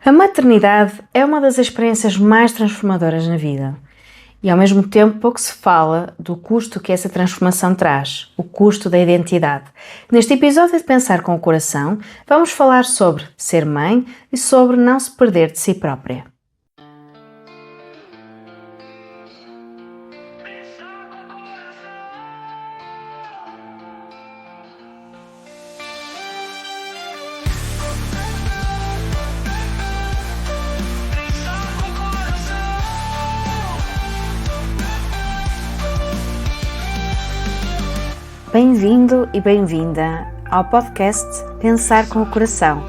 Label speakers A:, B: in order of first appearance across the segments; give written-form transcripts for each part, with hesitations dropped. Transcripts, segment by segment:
A: A maternidade é uma das experiências mais transformadoras na vida e, ao mesmo tempo, pouco se fala do custo que essa transformação traz, o custo da identidade. Neste episódio de Pensar com o Coração, vamos falar sobre ser mãe e sobre não se perder de si própria. Bem-vindo e bem-vinda ao podcast Pensar com o Coração.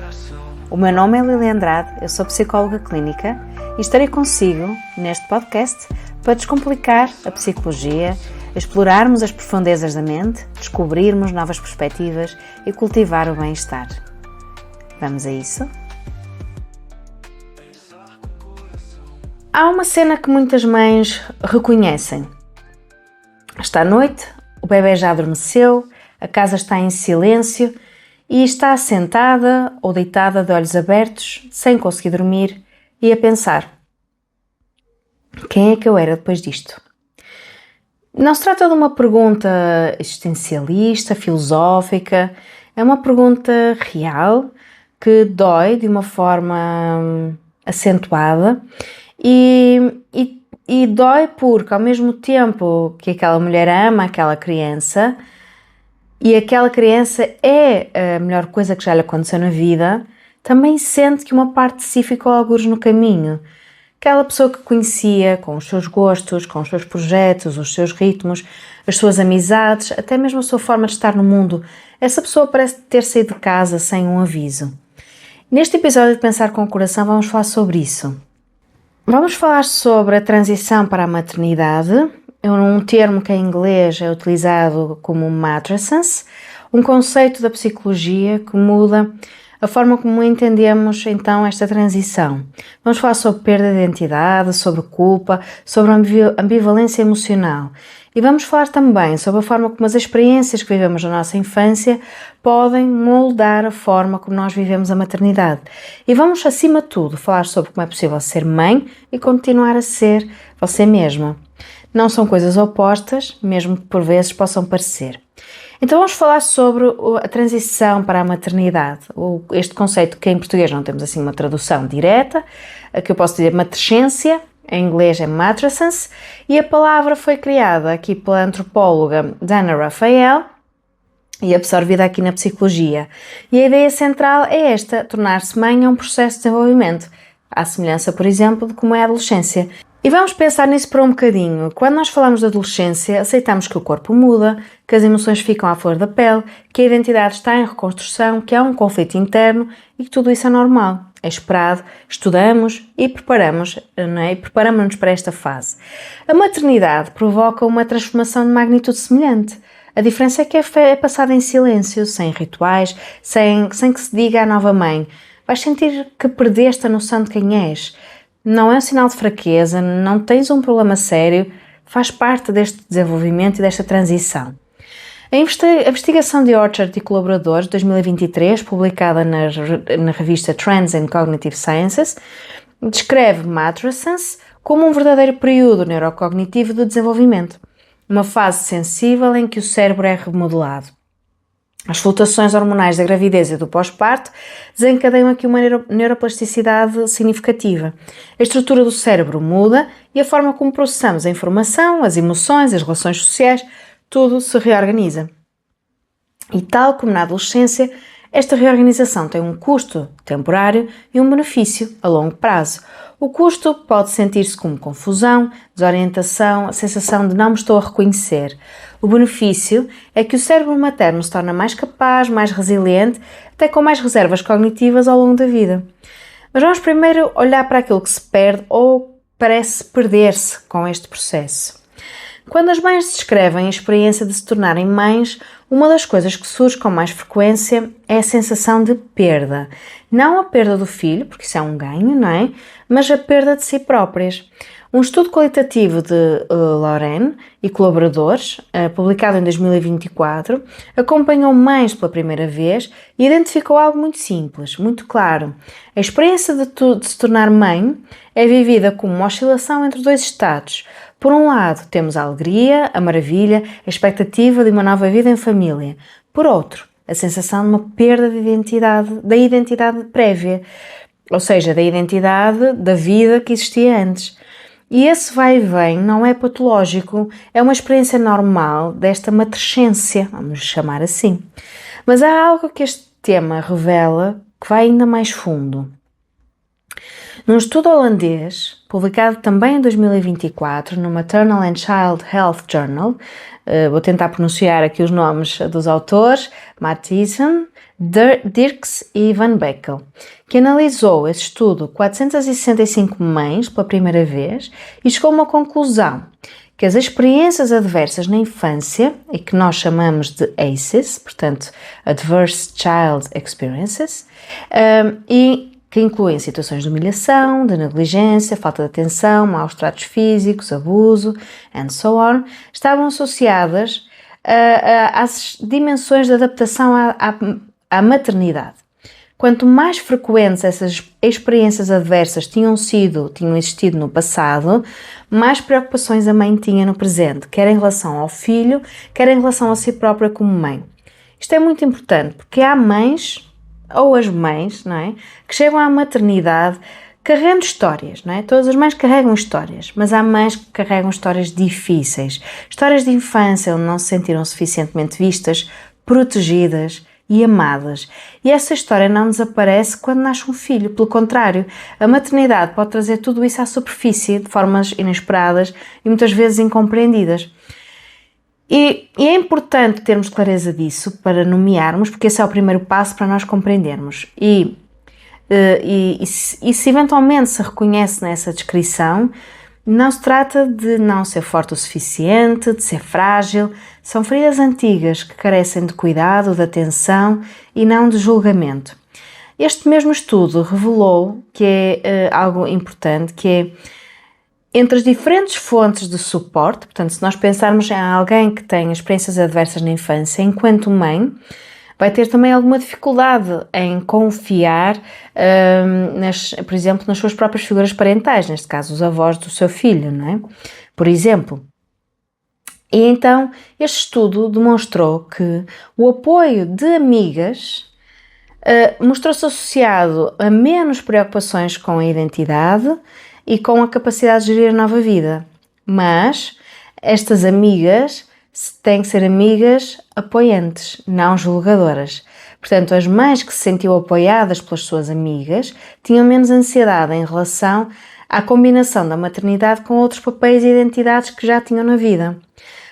A: O meu nome é Lili Andrade, eu sou psicóloga clínica e estarei consigo neste podcast para descomplicar a psicologia, explorarmos as profundezas da mente, descobrirmos novas perspectivas e cultivar o bem-estar. Vamos a isso? Há uma cena que muitas mães reconhecem. Está à noite, o bebê já adormeceu, a casa está em silêncio e está sentada ou deitada de olhos abertos, sem conseguir dormir e a pensar: quem é que eu era depois disto? Não se trata de uma pergunta existencialista, filosófica, é uma pergunta real que dói de uma forma acentuada e dói porque, ao mesmo tempo que aquela mulher ama aquela criança e aquela criança é a melhor coisa que já lhe aconteceu na vida, também sente que uma parte de si ficou algures no caminho. Aquela pessoa que conhecia, com os seus gostos, com os seus projetos, os seus ritmos, as suas amizades, até mesmo a sua forma de estar no mundo, essa pessoa parece ter saído de casa sem um aviso. Neste episódio de Pensar com o Coração vamos falar sobre isso. Vamos falar sobre a transição para a maternidade, um termo que em inglês é utilizado como matrescence, um conceito da psicologia que muda a forma como entendemos então esta transição. Vamos falar sobre perda de identidade, sobre culpa, sobre ambivalência emocional. E vamos falar também sobre a forma como as experiências que vivemos na nossa infância podem moldar a forma como nós vivemos a maternidade. E vamos, acima de tudo, falar sobre como é possível ser mãe e continuar a ser você mesma. Não são coisas opostas, mesmo que por vezes possam parecer. Então vamos falar sobre a transição para a maternidade. Este conceito que em português não temos assim uma tradução direta, que eu posso dizer matrescência, em inglês é matrescence, e a palavra foi criada aqui pela antropóloga Dana Raphael e absorvida aqui na psicologia. E a ideia central é esta: tornar-se mãe é um processo de desenvolvimento, à semelhança, por exemplo, de como é a adolescência. E vamos pensar nisso por um bocadinho. Quando nós falamos de adolescência, aceitamos que o corpo muda, que as emoções ficam à flor da pele, que a identidade está em reconstrução, que há um conflito interno e que tudo isso é normal. É esperado, estudamos e preparamos-nos para esta fase. A maternidade provoca uma transformação de magnitude semelhante. A diferença é que é passada em silêncio, sem rituais, sem que se diga à nova mãe: vais sentir que perdeste a noção de quem és. Não é um sinal de fraqueza, não tens um problema sério, faz parte deste desenvolvimento e desta transição. A investigação de Orchard e colaboradores de 2023, publicada na revista Trends in Cognitive Sciences, descreve matrescence como um verdadeiro período neurocognitivo de desenvolvimento, uma fase sensível em que o cérebro é remodelado. As flutuações hormonais da gravidez e do pós-parto desencadeiam aqui uma neuroplasticidade significativa. A estrutura do cérebro muda e a forma como processamos a informação, as emoções, as relações sociais, tudo se reorganiza. E tal como na adolescência, esta reorganização tem um custo temporário e um benefício a longo prazo. O custo pode sentir-se como confusão, desorientação, a sensação de não me estou a reconhecer. O benefício é que o cérebro materno se torna mais capaz, mais resiliente, até com mais reservas cognitivas ao longo da vida. Mas vamos primeiro olhar para aquilo que se perde ou parece perder-se com este processo. Quando as mães descrevem a experiência de se tornarem mães, uma das coisas que surge com mais frequência é a sensação de perda. Não a perda do filho, porque isso é um ganho, não é? Mas a perda de si próprias. Um estudo qualitativo de Lauren e colaboradores, publicado em 2024, acompanhou mães pela primeira vez e identificou algo muito simples, muito claro. A experiência de se tornar mãe é vivida como uma oscilação entre dois estados. Por um lado, temos a alegria, a maravilha, a expectativa de uma nova vida em família. Por outro, a sensação de uma perda de identidade, da identidade prévia, ou seja, da identidade da vida que existia antes. E esse vai e vem não é patológico, é uma experiência normal desta matrescência, vamos chamar assim. Mas há algo que este tema revela que vai ainda mais fundo. Num estudo holandês, publicado também em 2024 no Maternal and Child Health Journal, vou tentar pronunciar aqui os nomes dos autores, Mathiessen, Dirks e Van Beckel, que analisou esse estudo 465 mães pela primeira vez e chegou a uma conclusão, que as experiências adversas na infância, e que nós chamamos de ACEs, portanto Adverse Child Experiences, e que incluem situações de humilhação, de negligência, falta de atenção, maus tratos físicos, abuso, and so on, estavam associadas às dimensões de adaptação à maternidade. Quanto mais frequentes essas experiências adversas tinham existido no passado, mais preocupações a mãe tinha no presente, quer em relação ao filho, quer em relação a si própria como mãe. Isto é muito importante, porque há mães, ou as mães, não é, que chegam à maternidade carregando histórias, não é? Todas as mães carregam histórias, mas há mães que carregam histórias difíceis, histórias de infância onde não se sentiram suficientemente vistas, protegidas e amadas. E essa história não desaparece quando nasce um filho, pelo contrário, a maternidade pode trazer tudo isso à superfície de formas inesperadas e muitas vezes incompreendidas. E é importante termos clareza disso para nomearmos, porque esse é o primeiro passo para nós compreendermos. E se eventualmente se reconhece nessa descrição, não se trata de não ser forte o suficiente, de ser frágil, são feridas antigas que carecem de cuidado, de atenção e não de julgamento. Este mesmo estudo revelou que é algo importante, que é entre as diferentes fontes de suporte, portanto, se nós pensarmos em alguém que tem experiências adversas na infância, enquanto mãe, vai ter também alguma dificuldade em confiar, por exemplo, nas suas próprias figuras parentais, neste caso os avós do seu filho, não é? Por exemplo. E então, este estudo demonstrou que o apoio de amigas mostrou-se associado a menos preocupações com a identidade e com a capacidade de gerir a nova vida. Mas estas amigas têm que ser amigas apoiantes, não julgadoras. Portanto, as mães que se sentiam apoiadas pelas suas amigas tinham menos ansiedade em relação à combinação da maternidade com outros papéis e identidades que já tinham na vida.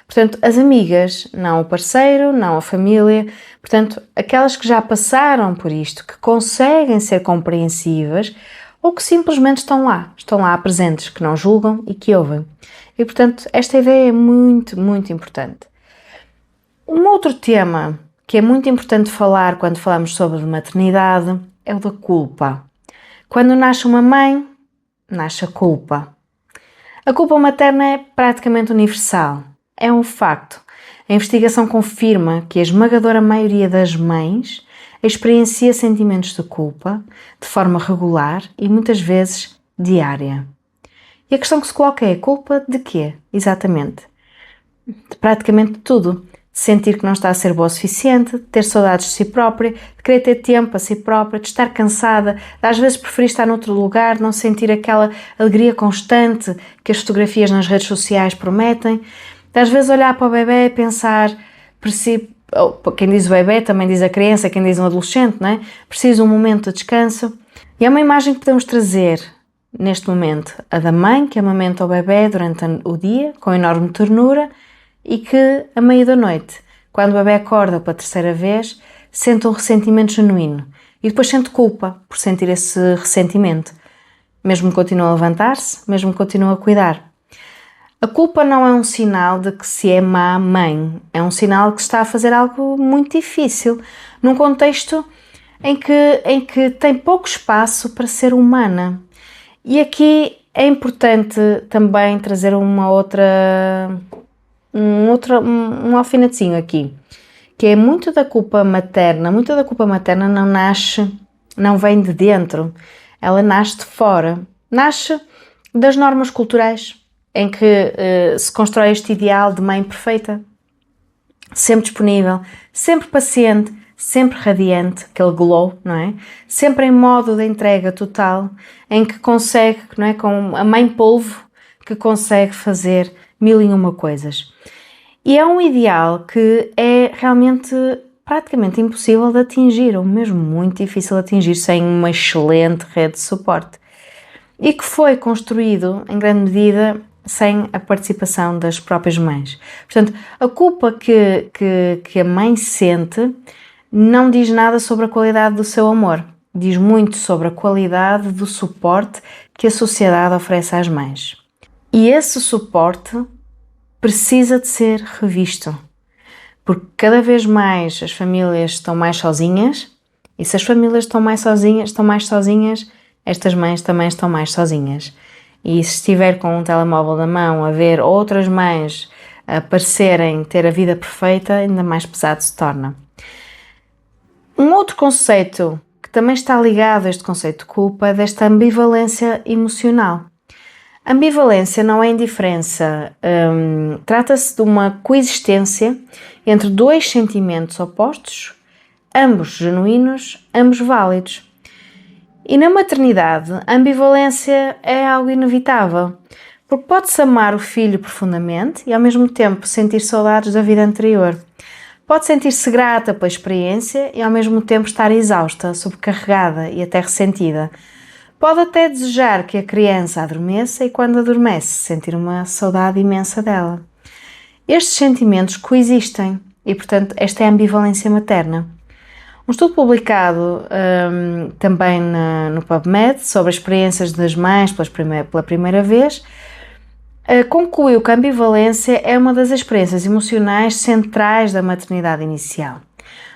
A: Portanto, as amigas, não o parceiro, não a família, portanto, aquelas que já passaram por isto, que conseguem ser compreensivas ou que simplesmente estão lá presentes, que não julgam e que ouvem. E, portanto, esta ideia é muito, muito importante. Um outro tema que é muito importante falar quando falamos sobre maternidade é o da culpa. Quando nasce uma mãe, nasce a culpa. A culpa materna é praticamente universal. É um facto. A investigação confirma que a esmagadora maioria das mães experiencia sentimentos de culpa de forma regular e muitas vezes diária. E a questão que se coloca é: culpa de quê? Exatamente. De praticamente tudo. De sentir que não está a ser boa o suficiente, de ter saudades de si própria, de querer ter tempo a si própria, de estar cansada, de às vezes preferir estar noutro lugar, não sentir aquela alegria constante que as fotografias nas redes sociais prometem, de às vezes olhar para o bebê e pensar, quem diz o bebê também diz a criança, quem diz um adolescente, não é? Preciso de um momento de descanso. E é uma imagem que podemos trazer neste momento, a da mãe que amamenta o bebê durante o dia, com enorme ternura, e que, a meio da noite, quando o bebê acorda pela terceira vez, sente um ressentimento genuíno e depois sente culpa por sentir esse ressentimento, mesmo que continue a levantar-se, mesmo que continue a cuidar. A culpa não é um sinal de que se é má mãe, é um sinal que está a fazer algo muito difícil, num contexto em que tem pouco espaço para ser humana. E aqui é importante também trazer um alfinetezinho aqui, que é muita da culpa materna não vem de dentro, ela nasce de fora, nasce das normas culturais, em que se constrói este ideal de mãe perfeita, sempre disponível, sempre paciente, sempre radiante, aquele glow, não é? Sempre em modo de entrega total, em que consegue, não é? Com a mãe polvo, que consegue fazer mil e uma coisas. E é um ideal que é realmente praticamente impossível de atingir, ou mesmo muito difícil de atingir, sem uma excelente rede de suporte. E que foi construído, em grande medida, sem a participação das próprias mães. Portanto, a culpa que a mãe sente não diz nada sobre a qualidade do seu amor. Diz muito sobre a qualidade do suporte que a sociedade oferece às mães. E esse suporte precisa de ser revisto, porque cada vez mais as famílias estão mais sozinhas, e se as famílias estão mais sozinhas, estas mães também estão mais sozinhas. E se estiver com um telemóvel na mão a ver outras mães a parecerem ter a vida perfeita, ainda mais pesado se torna. Um outro conceito que também está ligado a este conceito de culpa é desta ambivalência emocional. Ambivalência não é indiferença, trata-se de uma coexistência entre dois sentimentos opostos, ambos genuínos, ambos válidos. E na maternidade, a ambivalência é algo inevitável, porque pode-se amar o filho profundamente e ao mesmo tempo sentir saudades da vida anterior. Pode sentir-se grata pela experiência e ao mesmo tempo estar exausta, sobrecarregada e até ressentida. Pode até desejar que a criança adormeça e, quando adormece, sentir uma saudade imensa dela. Estes sentimentos coexistem e, portanto, esta é a ambivalência materna. Um estudo publicado também no PubMed sobre experiências das mães pela primeira vez concluiu que a ambivalência é uma das experiências emocionais centrais da maternidade inicial.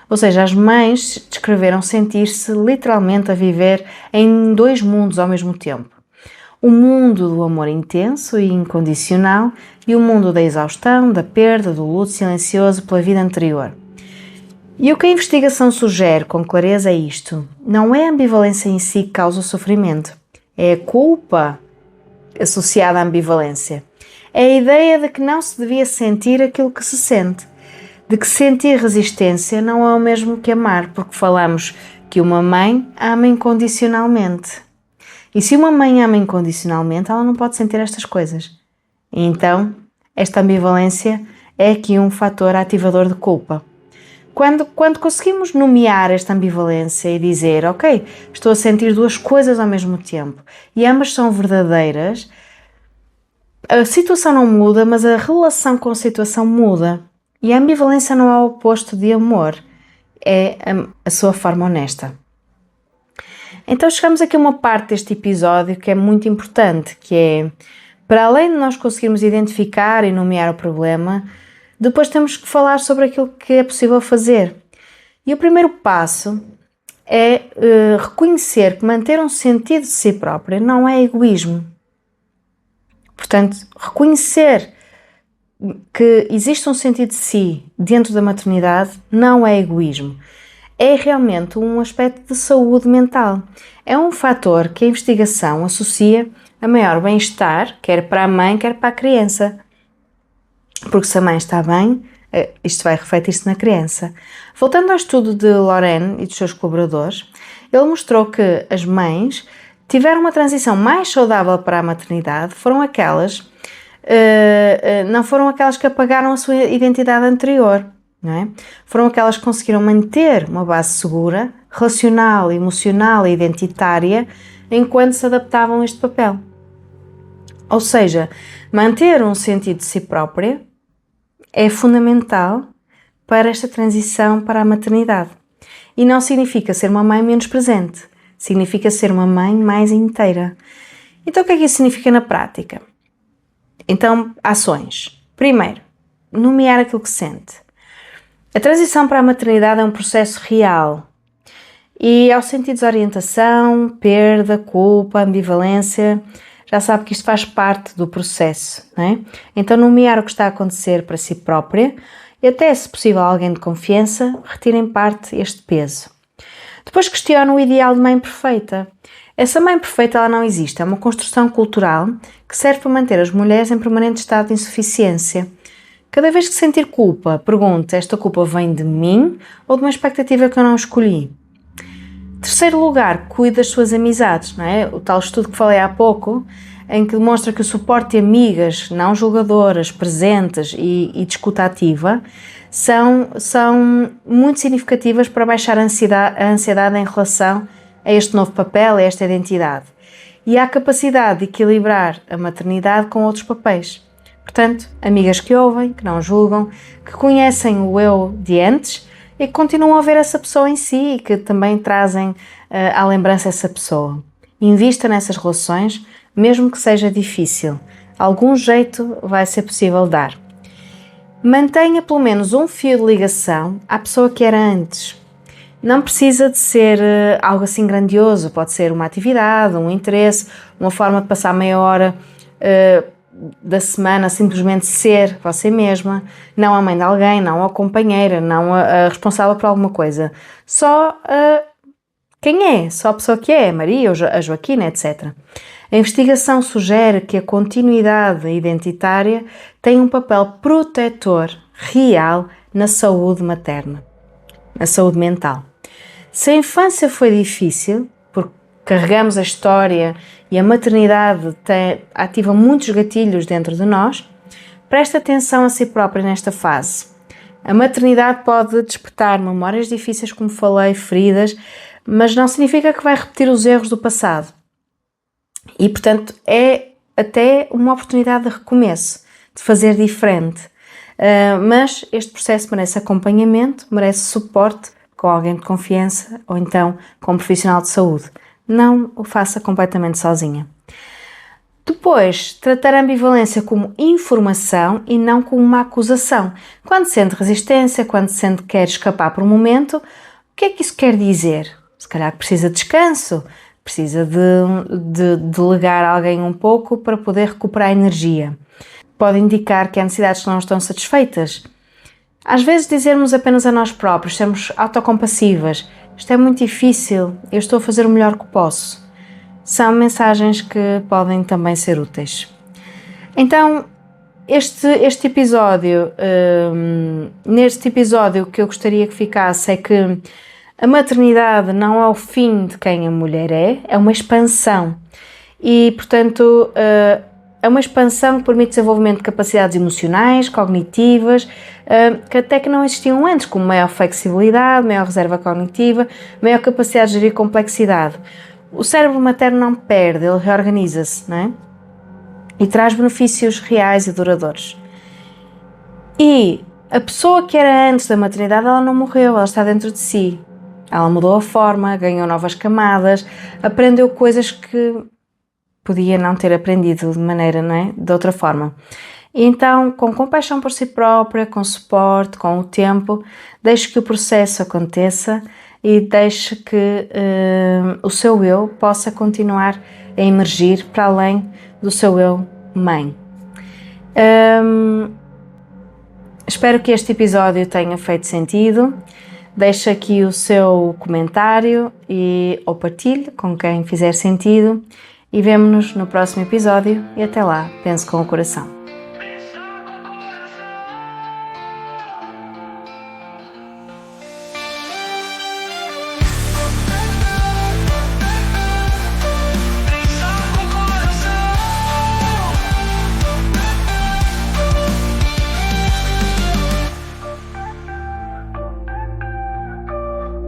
A: Ou seja, as mães descreveram sentir-se literalmente a viver em dois mundos ao mesmo tempo. O mundo do amor intenso e incondicional e o mundo da exaustão, da perda, do luto silencioso pela vida anterior. E o que a investigação sugere com clareza é isto: não é a ambivalência em si que causa o sofrimento, é a culpa associada à ambivalência. É a ideia de que não se devia sentir aquilo que se sente, de que sentir resistência não é o mesmo que amar, porque falamos que uma mãe ama incondicionalmente. E se uma mãe ama incondicionalmente, ela não pode sentir estas coisas. E então, esta ambivalência é aqui um fator ativador de culpa. Quando conseguimos nomear esta ambivalência e dizer, ok, estou a sentir duas coisas ao mesmo tempo e ambas são verdadeiras, a situação não muda, mas a relação com a situação muda. E a ambivalência não é o oposto de amor, é a sua forma honesta. Então chegamos aqui a uma parte deste episódio que é muito importante, que é, para além de nós conseguirmos identificar e nomear o problema, depois temos que falar sobre aquilo que é possível fazer. E o primeiro passo é reconhecer que manter um sentido de si própria não é egoísmo. Portanto, reconhecer que existe um sentido de si dentro da maternidade não é egoísmo. É realmente um aspecto de saúde mental. É um fator que a investigação associa a maior bem-estar, quer para a mãe, quer para a criança. Porque se a mãe está bem, isto vai refletir-se na criança. Voltando ao estudo de Loren e dos seus colaboradores, ele mostrou que as mães tiveram uma transição mais saudável para a maternidade, não foram aquelas que apagaram a sua identidade anterior, não é? Foram aquelas que conseguiram manter uma base segura, relacional, emocional e identitária, enquanto se adaptavam a este papel. Ou seja, manter um sentido de si própria é fundamental para esta transição para a maternidade. E não significa ser uma mãe menos presente, significa ser uma mãe mais inteira. Então o que é que isso significa na prática? Então, ações. Primeiro, nomear aquilo que sente. A transição para a maternidade é um processo real e ao sentir desorientação, perda, culpa, ambivalência, já sabe que isto faz parte do processo, não é? Então, nomear o que está a acontecer para si própria e até, se possível, alguém de confiança, retire em parte este peso. Depois questiona o ideal de mãe perfeita. Essa mãe perfeita ela não existe, é uma construção cultural que serve para manter as mulheres em permanente estado de insuficiência. Cada vez que sentir culpa, pergunte: esta culpa vem de mim ou de uma expectativa que eu não escolhi? Terceiro lugar, cuide das suas amizades, não é? O tal estudo que falei há pouco, em que demonstra que o suporte de amigas não julgadoras, presentes e de escuta ativa são muito significativas para baixar a ansiedade em relação a este novo papel, a esta identidade. E há a capacidade de equilibrar a maternidade com outros papéis. Portanto, amigas que ouvem, que não julgam, que conhecem o eu de antes e que continuam a ver essa pessoa em si e que também trazem à lembrança essa pessoa. Invista nessas relações, mesmo que seja difícil. Algum jeito vai ser possível dar. Mantenha pelo menos um fio de ligação à pessoa que era antes. Não precisa de ser algo assim grandioso, pode ser uma atividade, um interesse, uma forma de passar meia hora da semana simplesmente ser você mesma, não a mãe de alguém, não a companheira, não a responsável por alguma coisa. Só quem é, só a pessoa que é, a Maria ou a Joaquina, etc. A investigação sugere que a continuidade identitária tem um papel protetor real na saúde materna, na saúde mental. Se a infância foi difícil, porque carregamos a história e a maternidade ativa muitos gatilhos dentro de nós, preste atenção a si própria nesta fase. A maternidade pode despertar memórias difíceis, como falei, feridas, mas não significa que vai repetir os erros do passado. E, portanto, é até uma oportunidade de recomeço, de fazer diferente. Mas este processo merece acompanhamento, merece suporte com alguém de confiança ou então com um profissional de saúde. Não o faça completamente sozinha. Depois, tratar a ambivalência como informação e não como uma acusação. Quando sente resistência, quando sente que quer escapar por um momento, o que é que isso quer dizer? Se calhar precisa de descanso, precisa de delegar alguém um pouco para poder recuperar energia. Pode indicar que há necessidades que não estão satisfeitas. Às vezes dizermos apenas a nós próprios, sermos autocompassivas, isto é muito difícil, eu estou a fazer o melhor que posso. São mensagens que podem também ser úteis. Então, este episódio, neste episódio o que eu gostaria que ficasse é que a maternidade não é o fim de quem a mulher é uma expansão. E, portanto, é uma expansão que permite desenvolvimento de capacidades emocionais, cognitivas, que até que não existiam antes, como maior flexibilidade, maior reserva cognitiva, maior capacidade de gerir complexidade. O cérebro materno não perde, ele reorganiza-se, não é? E traz benefícios reais e duradouros. E a pessoa que era antes da maternidade, ela não morreu, ela está dentro de si. Ela mudou a forma, ganhou novas camadas, aprendeu coisas que podia não ter aprendido de maneira, não é? De outra forma. E então, com compaixão por si própria, com suporte, com o tempo, deixe que o processo aconteça e deixe que o seu eu possa continuar a emergir para além do seu eu mãe. Espero que este episódio tenha feito sentido. Deixe aqui o seu comentário ou partilhe com quem fizer sentido e vemo-nos no próximo episódio e até lá, pense com o coração.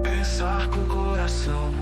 B: Pensar com o coração.